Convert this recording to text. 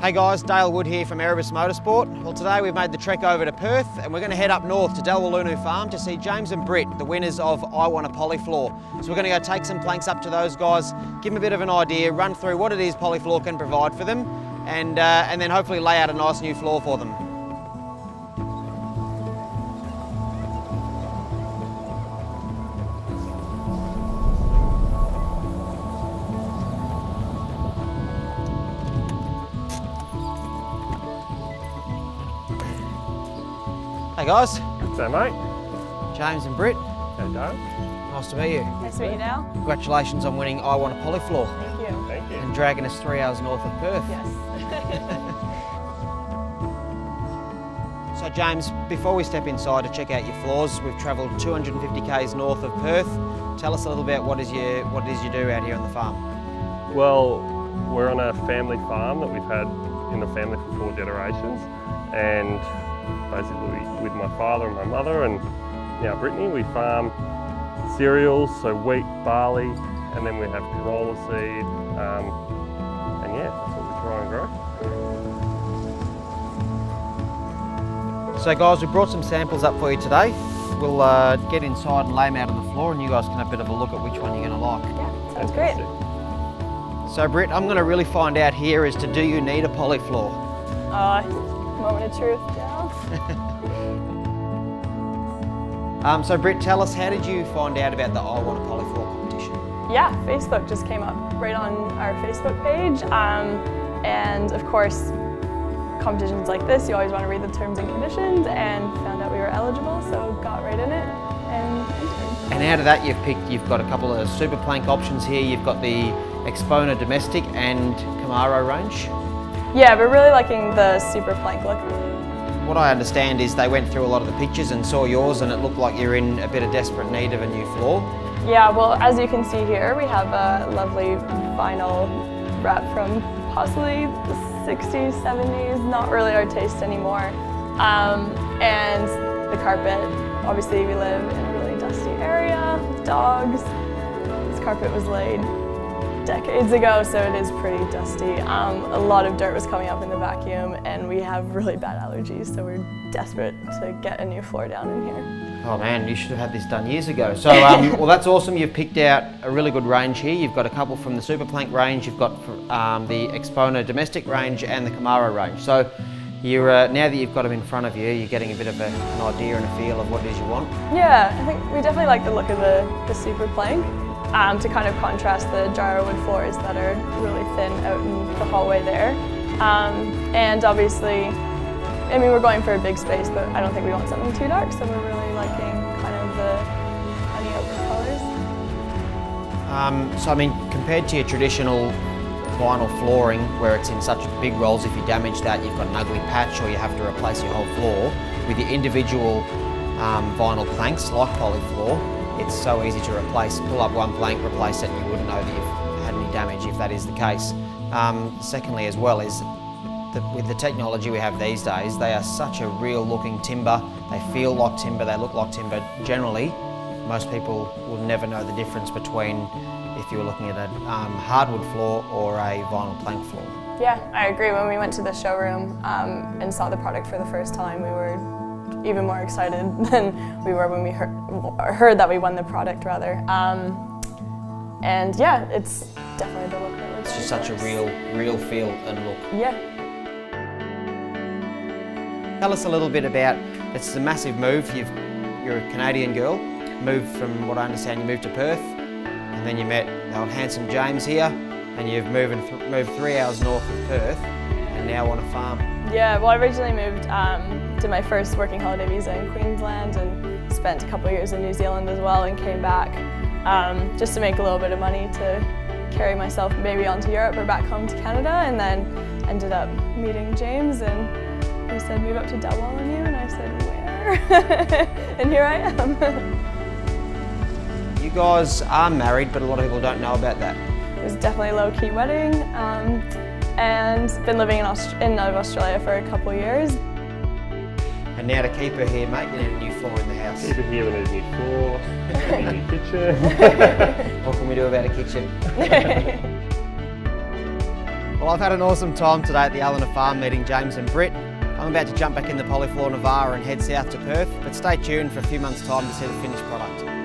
Hey guys, Dale Wood here from Erebus Motorsport. Well, today we've made the trek over to Perth and we're going to head up north to Dalwallunu Farm to see James and Britt, the winners of I Want a Polyflor. So we're going to go take some planks up to those guys, give them a bit of an idea, run through what it is Polyflor can provide for them, and then hopefully lay out a nice new floor for them. Hey guys. So mate. James and Britt. Hey Dale. Nice to meet you. Nice to meet you, Dale. Congratulations on winning I Want a Polyflor. Thank you. Thank you. And dragging us 3 hours north of Perth. Yes. So James, before we step inside to check out your floors, we've travelled 250 k's north of Perth. Tell us a little bit what it is you do out here on the farm. Well, we're on a family farm that we've had in the family for 4 generations, and basically with my father and my mother and now Brittany, we farm cereals, so wheat, barley, and then we have canola seed, and yeah, that's what we try and grow. So guys, we brought some samples up for you today. We'll get inside and lay them out on the floor and you guys can have a bit of a look at which one you're going to like. Yeah, sounds great. So Britt, I'm going to really find out here as to do you need a Polyflor? Moment of truth, Dale. So Britt, tell us, how did you find out about the I Want a Polyflor competition? Yeah, Facebook just came up right on our Facebook page. And of course, competitions like this, you always want to read the terms and conditions, and found out we were eligible, so got right in it and entered. And out of that you've got a couple of super plank options here. You've got the Exponor Domestic and Camaro range. Yeah, we're really liking the super plank look. What I understand is they went through a lot of the pictures and saw yours and it looked like you're in a bit of desperate need of a new floor. Yeah, well, as you can see here, we have a lovely vinyl wrap from possibly the 60s, 70s, not really our taste anymore. And the carpet, obviously we live in a really dusty area with dogs. This carpet was laid decades ago, so it is pretty dusty. A lot of dirt was coming up in the vacuum and we have really bad allergies, so we're desperate to get a new floor down in here. Oh man, you should have had this done years ago. So, well that's awesome. You've picked out a really good range here. You've got a couple from the Super Plank range, you've got the Exponor Domestic range and the Camaro range. So, you're, now that you've got them in front of you, you're getting a bit of an idea and a feel of what it is you want. Yeah, I think we definitely like the look of the Super Plank. To kind of contrast the gyrowood floors that are really thin out in the hallway there. And obviously, I mean, we're going for a big space, but I don't think we want something too dark, so we're really liking kind of the honey oak colors. So I mean, compared to your traditional vinyl flooring where it's in such big rolls, if you damage that you've got an ugly patch or you have to replace your whole floor, with your individual vinyl planks like Polyflor, it's so easy to replace. Pull up one plank, replace it, and you wouldn't know that you've had any damage if that is the case. Secondly as well is that with the technology we have these days, they are such a real looking timber. They feel like timber, they look like timber. Generally, most people will never know the difference between if you were looking at a hardwood floor or a vinyl plank floor. Yeah, I agree. When we went to the showroom and saw the product for the first time, we were even more excited than we were when we heard that we won the product, rather. And yeah, it's definitely the look that we're It's just such a real feel and look. Yeah. Tell us a little bit about, this is a massive move. You're a Canadian girl, moved from what I understand, you moved to Perth, and then you met the old handsome James here, and you've moved 3 hours north of Perth, and now on a farm. Yeah, well, I originally moved to my first working holiday visa in Queensland and spent a couple of years in New Zealand as well, and came back just to make a little bit of money to carry myself maybe onto Europe or back home to Canada, and then ended up meeting James and he said move up to Dalwallunu, and I said where? And here I am. You guys are married, but a lot of people don't know about that. It was definitely a low-key wedding. And been living in Australia for a couple of years. And now to keep her here, mate, you need a new floor in the house. Keep it here, we need a new floor, a new kitchen. What can we do about a kitchen? Well, I've had an awesome time today at the Allena Farm meeting James and Britt. I'm about to jump back in the Polyflor Navara and head south to Perth, but stay tuned for a few months' time to see the finished product.